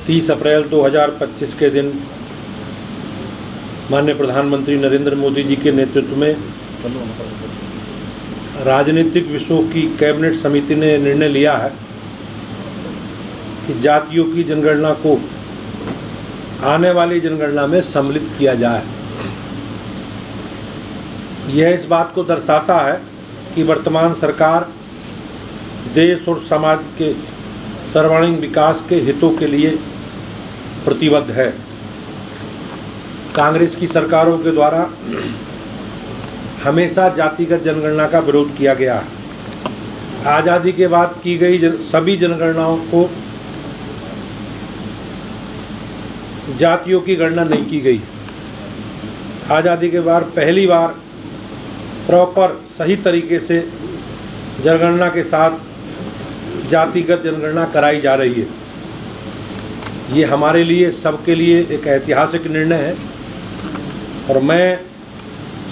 30 अप्रैल 2025 के दिन माननीय प्रधानमंत्री नरेंद्र मोदी जी के नेतृत्व में राजनीतिक विषयों की कैबिनेट समिति ने निर्णय लिया है कि जातियों की जनगणना को आने वाली जनगणना में सम्मिलित किया जाए। यह इस बात को दर्शाता है कि वर्तमान सरकार देश और समाज के सर्वांगीण विकास के हितों के लिए प्रतिबद्ध है। कांग्रेस की सरकारों के द्वारा हमेशा जातिगत जनगणना का विरोध किया गया है। आज़ादी के बाद की गई सभी जनगणनाओं को जातियों की गणना नहीं की गई। आज़ादी के बाद पहली बार प्रॉपर सही तरीके से जनगणना के साथ जातिगत जनगणना कराई जा रही है। ये हमारे लिए सबके लिए एक ऐतिहासिक निर्णय है और मैं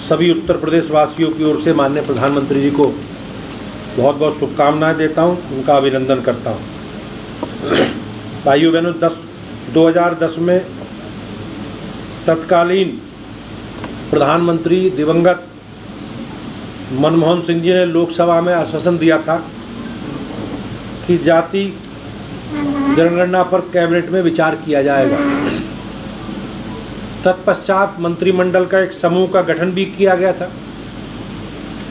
सभी उत्तर प्रदेश वासियों की ओर से माननीय प्रधानमंत्री जी को बहुत बहुत शुभकामनाएं देता हूं, उनका अभिनंदन करता हूं। भाइयों बहनों, 2010 में तत्कालीन प्रधानमंत्री दिवंगत मनमोहन सिंह जी ने लोकसभा में आश्वासन दिया था कि जाति जनगणना पर कैबिनेट में विचार किया जाएगा। तत्पश्चात मंत्रिमंडल का एक समूह का गठन भी किया गया था,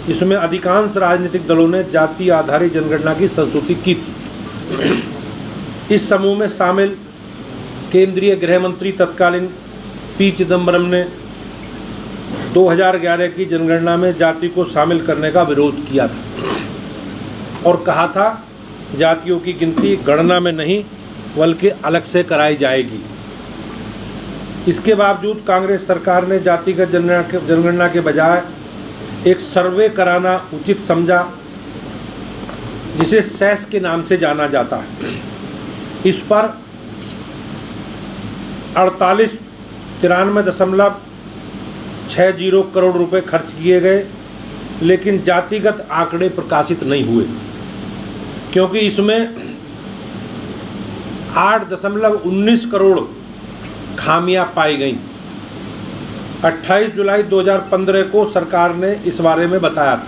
जिसमें अधिकांश राजनीतिक दलों ने जाति आधारित जनगणना की संस्तुति की थी। इस समूह में शामिल केंद्रीय गृह मंत्री तत्कालीन पी चिदम्बरम ने 2011 की जनगणना में जाति को शामिल करने का विरोध किया था और कहा था जातियों की गिनती गणना में नहीं बल्कि अलग से कराई जाएगी। इसके बावजूद कांग्रेस सरकार ने जातिगत जनगणना के बजाय एक सर्वे कराना उचित समझा, जिसे सेस के नाम से जाना जाता है। इस पर 93.60 करोड़ रुपए खर्च किए गए, लेकिन जातिगत आंकड़े प्रकाशित नहीं हुए क्योंकि इसमें 8.19 करोड़ खामियां पाई गईं। 28 जुलाई 2015 को सरकार ने इस बारे में बताया था।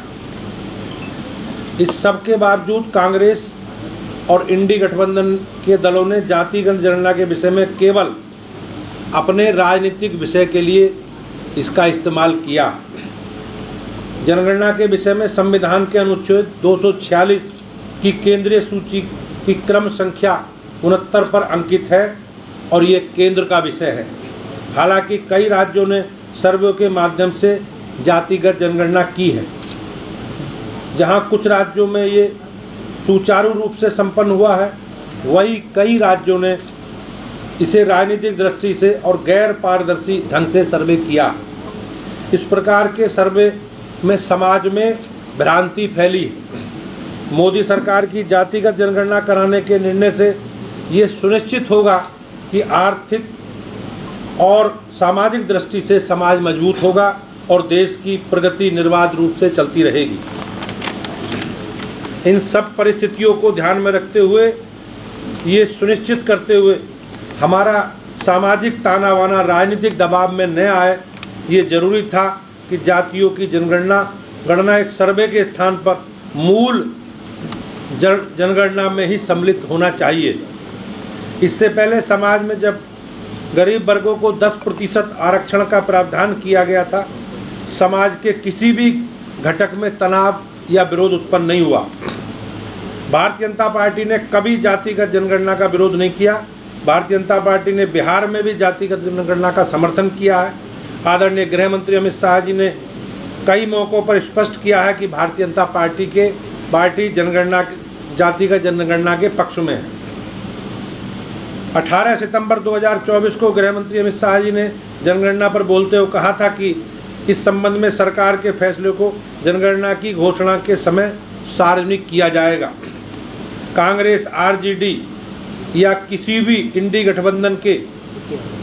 इस सब के बावजूद कांग्रेस और इंडी गठबंधन के दलों ने जातिगत जनगणना के विषय में केवल अपने राजनीतिक विषय के लिए इसका इस्तेमाल किया। जनगणना के विषय में संविधान के अनुच्छेद 246 की केंद्रीय सूची की क्रम संख्या 69 पर अंकित है और ये केंद्र का विषय है। हालांकि कई राज्यों ने सर्वे के माध्यम से जातिगत जनगणना की है। जहां कुछ राज्यों में ये सुचारू रूप से संपन्न हुआ है, वहीं कई राज्यों ने इसे राजनीतिक दृष्टि से और गैर पारदर्शी ढंग से सर्वे किया। इस प्रकार के सर्वे में समाज में भ्रांति फैली। मोदी सरकार की जातिगत जनगणना कराने के निर्णय से ये सुनिश्चित होगा कि आर्थिक और सामाजिक दृष्टि से समाज मजबूत होगा और देश की प्रगति निर्बाध रूप से चलती रहेगी। इन सब परिस्थितियों को ध्यान में रखते हुए, ये सुनिश्चित करते हुए हमारा सामाजिक ताना बाना राजनीतिक दबाव में न आए, ये जरूरी था कि जातियों की गणना एक सर्वे के स्थान पर मूल जनगणना में ही सम्मिलित होना चाहिए। इससे पहले समाज में जब गरीब वर्गों को 10% आरक्षण का प्रावधान किया गया था, समाज के किसी भी घटक में तनाव या विरोध उत्पन्न नहीं हुआ। भारतीय जनता पार्टी ने कभी जातिगत जनगणना का विरोध नहीं किया। भारतीय जनता पार्टी ने बिहार में भी जातिगत जनगणना का समर्थन किया है। आदरणीय गृह मंत्री अमित शाह जी ने कई मौक़ों पर स्पष्ट किया है कि भारतीय जनता पार्टी जातिगत जनगणना के पक्ष में है। 18 सितंबर 2024 को गृह मंत्री अमित शाह जी ने जनगणना पर बोलते हुए कहा था कि इस संबंध में सरकार के फैसले को जनगणना की घोषणा के समय सार्वजनिक किया जाएगा। कांग्रेस, आरजेडी या किसी भी इंडी गठबंधन के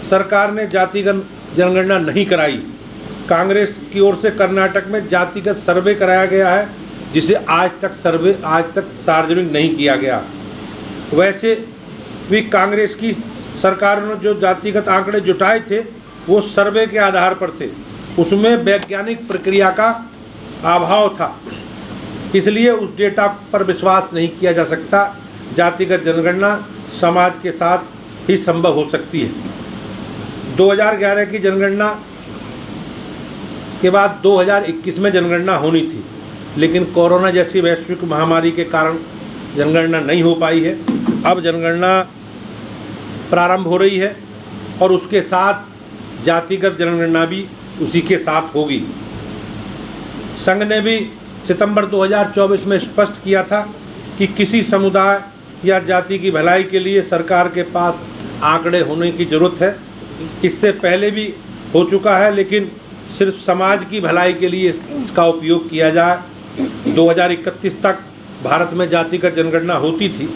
सरकार ने जातिगत जनगणना नहीं कराई। कांग्रेस की ओर से कर्नाटक में जातिगत सर्वे कराया गया है, जिसे आज तक सार्वजनिक नहीं किया गया। वैसे भी कांग्रेस की सरकार ने जो जातिगत आंकड़े जुटाए थे वो सर्वे के आधार पर थे, उसमें वैज्ञानिक प्रक्रिया का अभाव था, इसलिए उस डेटा पर विश्वास नहीं किया जा सकता। जातिगत जनगणना समाज के साथ ही संभव हो सकती है। 2011 की जनगणना के बाद 2021 में जनगणना होनी थी, लेकिन कोरोना जैसी वैश्विक महामारी के कारण जनगणना नहीं हो पाई है। अब जनगणना प्रारंभ हो रही है और उसके साथ जातिगत जनगणना भी उसी के साथ होगी। संघ ने भी सितंबर 2024 में स्पष्ट किया था कि किसी समुदाय या जाति की भलाई के लिए सरकार के पास आंकड़े होने की ज़रूरत है। इससे पहले भी हो चुका है, लेकिन सिर्फ समाज की भलाई के लिए इसका उपयोग किया जाए। 2031 तक भारत में जातिगत जनगणना होती थी।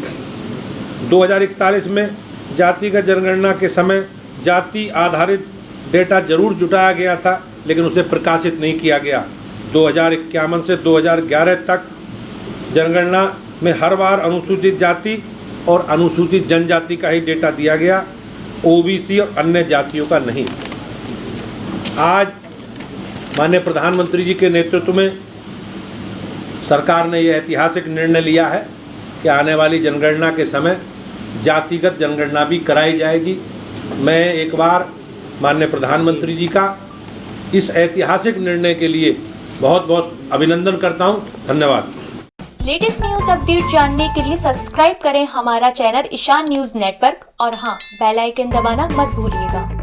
2041 में जातिगत जनगणना के समय जाति आधारित डेटा जरूर जुटाया गया था, लेकिन उसे प्रकाशित नहीं किया गया। 2051 से 2011 तक जनगणना में हर बार अनुसूचित जाति और अनुसूचित जनजाति का ही डेटा दिया गया, ओबीसी और अन्य जातियों का नहीं। आज माननीय प्रधानमंत्री जी के नेतृत्व में सरकार ने यह ऐतिहासिक निर्णय लिया है कि आने वाली जनगणना के समय जातिगत जनगणना भी कराई जाएगी। मैं एक बार माननीय प्रधानमंत्री जी का इस ऐतिहासिक निर्णय के लिए बहुत बहुत अभिनंदन करता हूं। धन्यवाद। लेटेस्ट न्यूज अपडेट जानने के लिए सब्सक्राइब करें हमारा चैनल ईशान न्यूज नेटवर्क और हाँ, बेल आइकन दबाना मत भूलिएगा।